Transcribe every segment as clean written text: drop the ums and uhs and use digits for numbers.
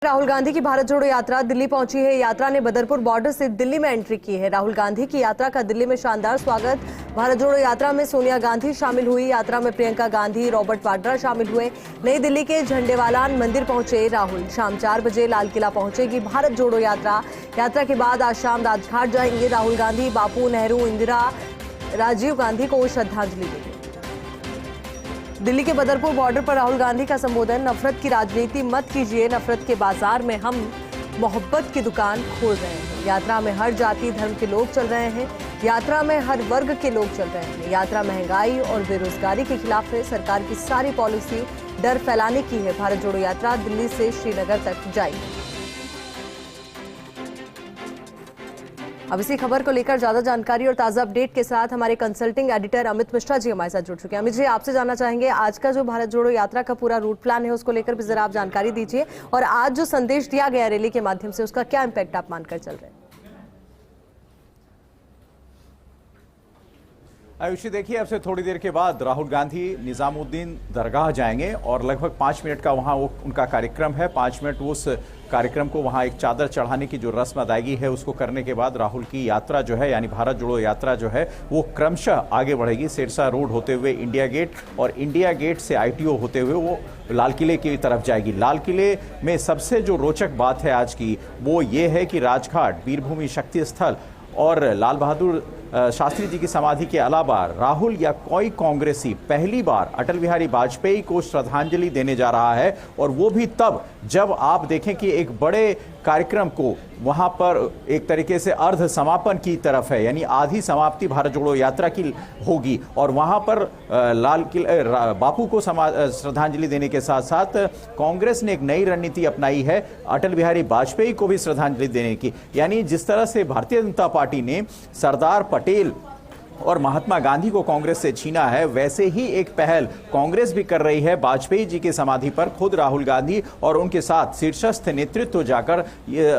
राहुल गांधी की भारत जोड़ो यात्रा दिल्ली पहुंची है। यात्रा ने बदरपुर बॉर्डर से दिल्ली में एंट्री की है। राहुल गांधी की यात्रा का दिल्ली में शानदार स्वागत। भारत जोड़ो यात्रा में सोनिया गांधी शामिल हुई। यात्रा में प्रियंका गांधी, रॉबर्ट वाड्रा शामिल हुए। नई दिल्ली के झंडेवालान मंदिर पहुंचे राहुल। शाम 4 बजे लाल किला पहुंचेगी भारत जोड़ो यात्रा। यात्रा के बाद आज शाम राजघाट जाएंगे राहुल गांधी। बापू, नेहरू, इंदिरा, राजीव गांधी को श्रद्धांजलि देंगे। दिल्ली के बदरपुर बॉर्डर पर राहुल गांधी का संबोधन। नफरत की राजनीति मत कीजिए, नफरत के बाजार में हम मोहब्बत की दुकान खोल रहे हैं। यात्रा में हर जाति धर्म के लोग चल रहे हैं। यात्रा में हर वर्ग के लोग चल रहे हैं। यात्रा महंगाई और बेरोजगारी के खिलाफ है। सरकार की सारी पॉलिसी डर फैलाने की है। भारत जोड़ो यात्रा दिल्ली से श्रीनगर तक जाएगी। अब इसी खबर को लेकर ज्यादा जानकारी और ताजा अपडेट के साथ हमारे कंसल्टिंग एडिटर अमित मिश्रा जी हमारे साथ जुड़ चुके हैं। अमित जी, आपसे जानना चाहेंगे आज का जो भारत जोड़ो यात्रा का पूरा रूट प्लान है उसको लेकर भी जरा आप जानकारी दीजिए, और आज जो संदेश दिया गया रैली के माध्यम से उसका क्या इम्पैक्ट आप मानकर चल रहे हैं? आयुषी, देखिए, अब से थोड़ी देर के बाद राहुल गांधी निजामुद्दीन दरगाह जाएंगे और लगभग 5 मिनट का वहां उनका कार्यक्रम है। 5 मिनट उस कार्यक्रम को वहां एक चादर चढ़ाने की जो रस्म अदायगी है उसको करने के बाद राहुल की यात्रा जो है, यानी भारत जोड़ो यात्रा जो है, वो क्रमशः आगे बढ़ेगी। सिरसा रोड होते हुए इंडिया गेट और इंडिया गेट से ITO होते हुए वो लाल किले की तरफ जाएगी। लाल किले में सबसे जो रोचक बात है आज की वो ये है कि राजघाट, वीरभूमि शक्ति स्थल और लाल बहादुर शास्त्री जी की समाधि के अलावा राहुल या कोई कांग्रेसी पहली बार अटल बिहारी वाजपेयी को श्रद्धांजलि देने जा रहा है, और वो भी तब जब आप देखें कि एक बड़े कार्यक्रम को वहां पर एक तरीके से अर्ध समापन की तरफ है, यानी आधी समाप्ति भारत जोड़ो यात्रा की होगी, और वहां पर लाल किले बापू को श्रद्धांजलि देने के साथ साथ कांग्रेस ने एक नई रणनीति अपनाई है अटल बिहारी वाजपेयी को भी श्रद्धांजलि देने की। यानी जिस तरह से भारतीय जनता पार्टी ने सरदार पटेल और महात्मा गांधी को कांग्रेस से छीना है, वैसे ही एक पहल कांग्रेस भी कर रही है। वाजपेयी जी की समाधि पर खुद राहुल गांधी और उनके साथ शीर्षस्थ नेतृत्व जाकर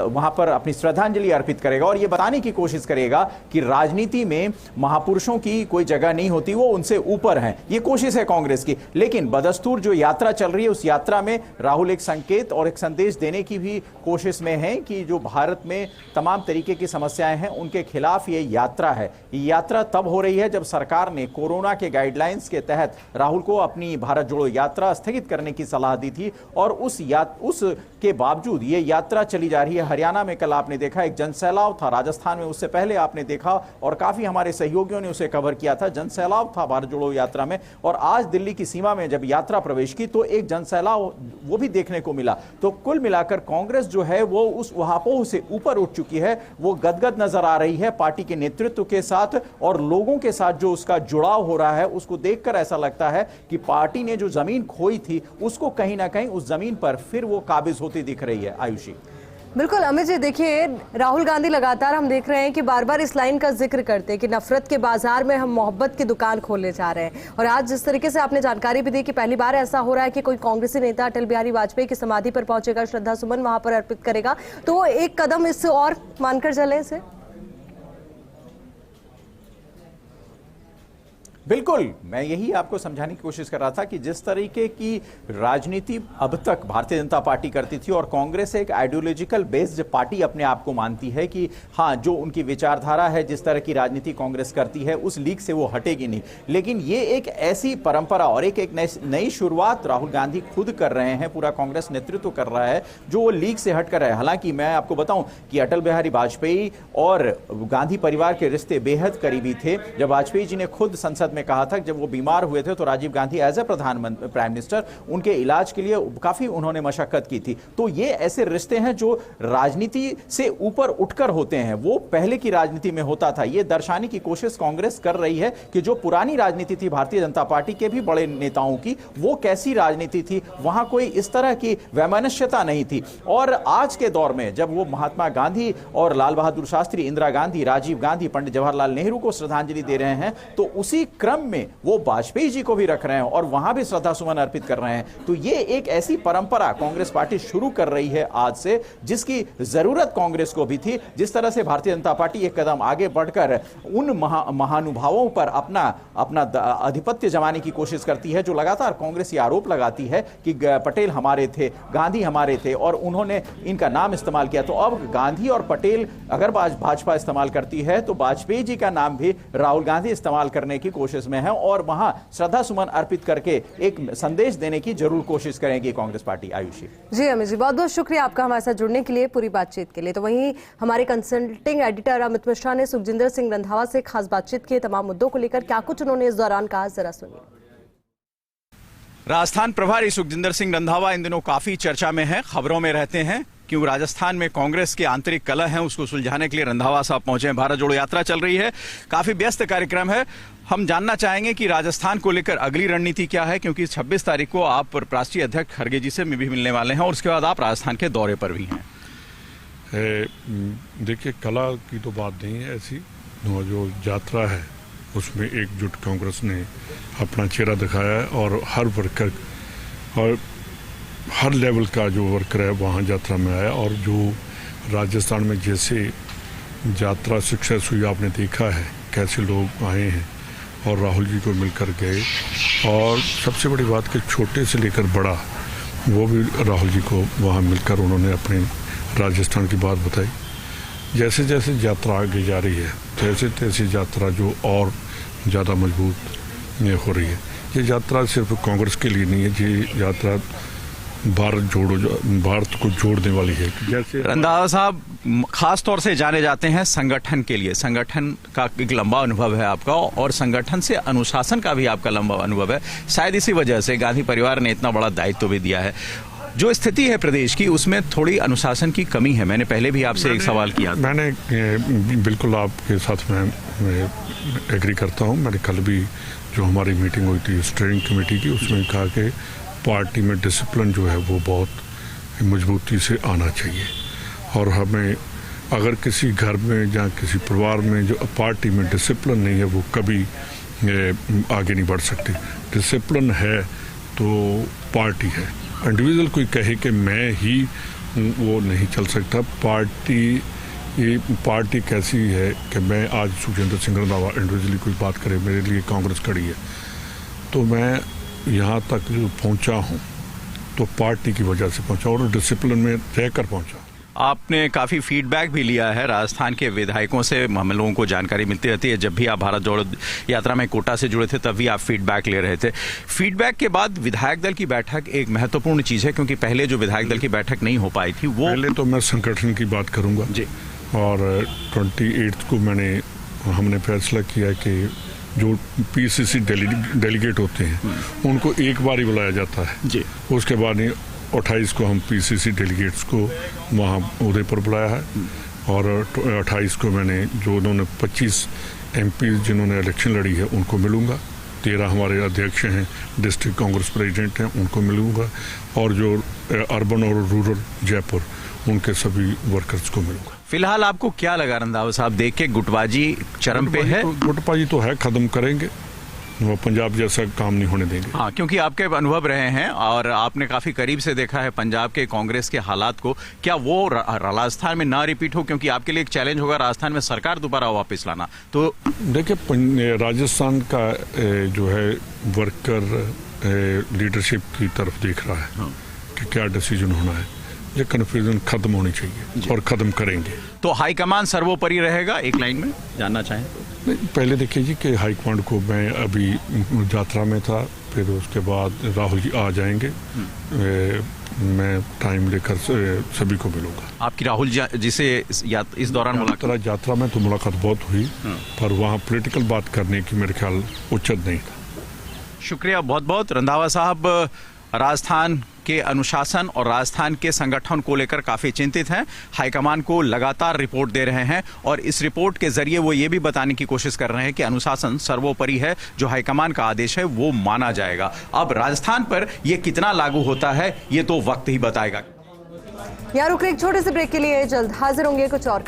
वहां पर अपनी श्रद्धांजलि अर्पित करेगा और ये बताने की कोशिश करेगा कि राजनीति में महापुरुषों की कोई जगह नहीं होती, वो उनसे ऊपर हैं। ये कोशिश है कांग्रेस की। लेकिन बदस्तूर जो यात्रा चल रही है उस यात्रा में राहुल एक संकेत और एक संदेश देने की भी कोशिश में है कि जो भारत में तमाम तरीके की समस्याएं हैं उनके खिलाफ ये यात्रा है। ये यात्रा तब हो रही है जब सरकार ने कोरोना के गाइडलाइंस के तहत राहुल को अपनी भारत जोड़ो यात्रा स्थगित करने की सलाह दी थी, और उस के बावजूद ये यात्रा चली जा रही है। हरियाणा में कल आपने देखा एक जनसैलाब था, राजस्थान में उससे पहले आपने देखा और काफी हमारे सहयोगियों ने उसे कवर किया था, जनसैलाब था भारत जोड़ो यात्रा में। और आज दिल्ली की सीमा में जब यात्रा प्रवेश की तो एक जनसैलाब वो भी देखने को मिला। तो कुल मिलाकर कांग्रेस जो है वो उस वहापोह से ऊपर उठ चुकी है, वो गदगद नजर आ रही है पार्टी के नेतृत्व के साथ, और लोगों के साथ जो उसका जुड़ाव हो रहा है उसको देखकर ऐसा लगता है कि पार्टी ने जो जमीन खोई थी उसको कहीं ना कहीं उस जमीन पर फिर वो काबिज होती दिख रही है। आयुषी, बिल्कुल अमित जी, देखिए राहुल गांधी लगातार हम देख रहे हैं कि बार बार इस लाइन का जिक्र करते हैं कि नफरत के बाजार में हम मोहब्बत की दुकान खोलने जा रहे हैं। और आज जिस तरीके से आपने जानकारी भी दी कि पहली बार ऐसा हो रहा है कि कोई कांग्रेसी नेता अटल बिहारी वाजपेयी की समाधि पर पहुंचेगा, श्रद्धा सुमन वहां पर अर्पित करेगा, तो एक कदम इससे और मानकर चले इसे। बिल्कुल, मैं यही आपको समझाने की कोशिश कर रहा था कि जिस तरीके की राजनीति अब तक भारतीय जनता पार्टी करती थी, और कांग्रेस एक आइडियोलॉजिकल बेस्ड पार्टी अपने आप को मानती है कि हाँ, जो उनकी विचारधारा है, जिस तरह की राजनीति कांग्रेस करती है उस लीग से वो हटेगी नहीं। लेकिन ये एक ऐसी परंपरा और एक नई शुरुआत राहुल गांधी खुद कर रहे हैं, पूरा कांग्रेस नेतृत्व कर रहा है, जो वो लीग से हट कर है। हालांकि मैं आपको बताऊं कि अटल बिहारी वाजपेयी और गांधी परिवार के रिश्ते बेहद करीबी थे। जब वाजपेयी जी ने खुद संसद में कहा था, जब वो बीमार हुए थे तो राजीव गांधी एज ए प्रधानमंत्री, प्राइम मिनिस्टर, उनके इलाज के लिए काफी उन्होंने मशक्कत की थी। तो ये ऐसे रिश्ते हैं जो राजनीति से ऊपर उठकर होते हैं, वो पहले की राजनीति में होता था। ये दर्शाने की कोशिश कांग्रेस कर रही है कि जो पुरानी राजनीति थी भारतीय जनता पार्टी के भी बड़े नेताओं की, वो कैसी राजनीति थी, वहां कोई इस तरह की वैमनस्यता नहीं थी। और आज के दौर में जब वो महात्मा गांधी और लाल बहादुर शास्त्री, इंदिरा गांधी, राजीव गांधी, पंडित जवाहरलाल नेहरू को श्रद्धांजलि दे रहे हैं, तो उसी क्रम में वो वाजपेयी जी को भी रख रहे हैं और वहां भी श्रद्धा सुमन अर्पित कर रहे हैं। तो ये एक ऐसी परंपरा कांग्रेस पार्टी शुरू कर रही है आज से, जिसकी जरूरत कांग्रेस को भी थी। जिस तरह से भारतीय जनता पार्टी एक कदम आगे बढ़कर उन महानुभावों पर अपना आधिपत्य जमाने की कोशिश करती है, जो लगातार कांग्रेस ये आरोप लगाती है कि पटेल हमारे थे, गांधी हमारे थे और उन्होंने इनका नाम इस्तेमाल किया। तो अब गांधी और पटेल अगर भाजपा इस्तेमाल करती है तो वाजपेयी जी का नाम भी राहुल गांधी इस्तेमाल करने की कोशिश में है और वहां श्रद्धा सुमन अर्पित करके एक संदेश देने की जरूर कोशिश करेगी कांग्रेस पार्टी। आयुषी जी अमित जी, बहुत बहुत शुक्रिया आपका हमारे साथ जुड़ने के लिए, पूरी बातचीत के लिए। तो वहीं हमारे कंसल्टिंग एडिटर अमित मिश्रा ने सुखजिंदर सिंह रंधावा से खास बातचीत की, तमाम मुद्दों को लेकर क्या कुछ उन्होंने इस दौरान कहा, जरा सुनिए। राजस्थान प्रभारी सुखजिंदर सिंह रंधावा इन दिनों काफी चर्चा में है, खबरों में रहते हैं, क्यों राजस्थान में कांग्रेस के आंतरिक कलह हैं उसको सुलझाने के लिए रंधावा साहब पहुंचे हैं। भारत जोड़ो यात्रा चल रही है, काफी व्यस्त कार्यक्रम है। हम जानना चाहेंगे कि राजस्थान को लेकर अगली रणनीति क्या है, क्योंकि 26 तारीख को आप राष्ट्रीय अध्यक्ष खड़गे जी से भी मिलने वाले हैं और उसके बाद आप राजस्थान के दौरे पर भी हैं। देखिए, कला की तो बात नहीं है ऐसी, जो यात्रा है उसमें एकजुट कांग्रेस ने अपना चेहरा दिखाया है और हर वर्कर और हर लेवल का जो वर्कर है वहाँ यात्रा में आया। और जो राजस्थान में जैसे यात्रा सक्सेस हुई, आपने देखा है कैसे लोग आए हैं और राहुल जी को मिलकर गए। और सबसे बड़ी बात कि छोटे से लेकर बड़ा वो भी राहुल जी को वहाँ मिलकर उन्होंने अपने राजस्थान की बात बताई। जैसे जैसे यात्रा आगे जा रही है तैसे तैसे यात्रा जो और ज़्यादा मजबूत हो रही है। ये यात्रा सिर्फ कांग्रेस के लिए नहीं है, ये यात्रा भारत को जोड़ने वाली है। जैसे रंधावा साहब खास तौर से जाने जाते हैं संगठन के लिए, संगठन का एक लंबा अनुभव है आपका और संगठन से अनुशासन का भी आपका लंबा अनुभव है। शायद इसी वजह से गांधी परिवार ने इतना बड़ा दायित्व भी दिया है। जो स्थिति है प्रदेश की उसमें थोड़ी अनुशासन की कमी है। मैंने पहले भी आपसे एक सवाल किया। मैंने बिल्कुल आपके साथ मैं एग्री करता हूँ। मैंने कल भी जो हमारी मीटिंग हुई थी स्टीयरिंग कमेटी की, उसमें कहा कि पार्टी में डिसिप्लिन जो है वो बहुत मजबूती से आना चाहिए और हमें अगर किसी घर में या किसी परिवार में जो पार्टी में डिसिप्लिन नहीं है वो कभी आगे नहीं बढ़ सकती। डिसिप्लिन है तो पार्टी है। इंडिविजुअल कोई कहे कि मैं ही वो नहीं चल सकता। पार्टी कैसी है कि मैं आज सुखजिंदर सिंह रंधावा इंडिविजुअली कोई बात करे, मेरे लिए कांग्रेस खड़ी है तो मैं यहाँ तक जो पहुँचा हूँ तो पार्टी की वजह से पहुँचा और डिसिप्लिन में रहकर पहुँचा। आपने काफी फीडबैक भी लिया है राजस्थान के विधायकों से, हम लोगों को जानकारी मिलती रहती है। जब भी आप भारत जोड़ो यात्रा में कोटा से जुड़े थे तब भी आप फीडबैक ले रहे थे। फीडबैक के बाद विधायक दल की बैठक एक महत्वपूर्ण चीज है, क्योंकि पहले जो विधायक दल की बैठक नहीं हो पाई थी वो। पहले तो मैं संगठन की बात करूंगा जी। और 28 को हमने फैसला किया कि जो पीसीसी डेलीगेट होते हैं उनको एक बार ही बुलाया जाता है जी। उसके बाद 28 को हम पीसीसी डेलीगेट्स को वहाँ उदयपुर बुलाया है और 28 को मैंने जो उन्होंने 25 एमपी जिन्होंने इलेक्शन लड़ी है उनको मिलूंगा। 13 हमारे अध्यक्ष हैं, डिस्ट्रिक्ट कांग्रेस प्रेसिडेंट हैं, उनको मिलूंगा और जो अर्बन और रूरल जयपुर उनके सभी वर्कर्स को मिलूंगा। फिलहाल आपको क्या लगा रंधावा साहब, देख के गुटबाजी चरम पे है? गुटबाजी तो है, खत्म करेंगे, वो पंजाब जैसा काम नहीं होने देंगे। हाँ, क्योंकि आपके अनुभव रहे हैं और आपने काफी करीब से देखा है पंजाब के कांग्रेस के हालात को। क्या वो राजस्थान में ना रिपीट हो, क्योंकि आपके लिए एक चैलेंज होगा राजस्थान में सरकार दोबारा वापस लाना। तो देखिए, राजस्थान का जो है वर्कर लीडरशिप की तरफ देख रहा है कि क्या डिसीजन होना है। ये कन्फ्यूजन खत्म होनी चाहिए और खत्म करेंगे। तो हाईकमान सर्वोपरि रहेगा, एक लाइन में जानना चाहें तो? पहले देखिए जी कि हाईकमांड को मैं अभी यात्रा में था, फिर उसके बाद राहुल जी आ जाएंगे, मैं टाइम लेकर सभी को मिलूंगा। आपकी राहुल जी से इस दौरान मुलाकात? यात्रा में तो मुलाकात बहुत हुई पर वहाँ पॉलिटिकल बात करने की मेरे ख्याल उचित नहीं था। शुक्रिया बहुत बहुत। रंधावा साहब राजस्थान के अनुशासन और राजस्थान के संगठन को लेकर काफी चिंतित हैं। हाईकमान को लगातार रिपोर्ट दे रहे हैं और इस रिपोर्ट के जरिए वो ये भी बताने की कोशिश कर रहे हैं कि अनुशासन सर्वोपरि है, जो हाईकमान का आदेश है वो माना जाएगा। अब राजस्थान पर ये कितना लागू होता है ये तो वक्त ही बताएगा। यहाँ रुक एक छोटे से ब्रेक के लिए, जल्द हाजिर होंगे कुछ और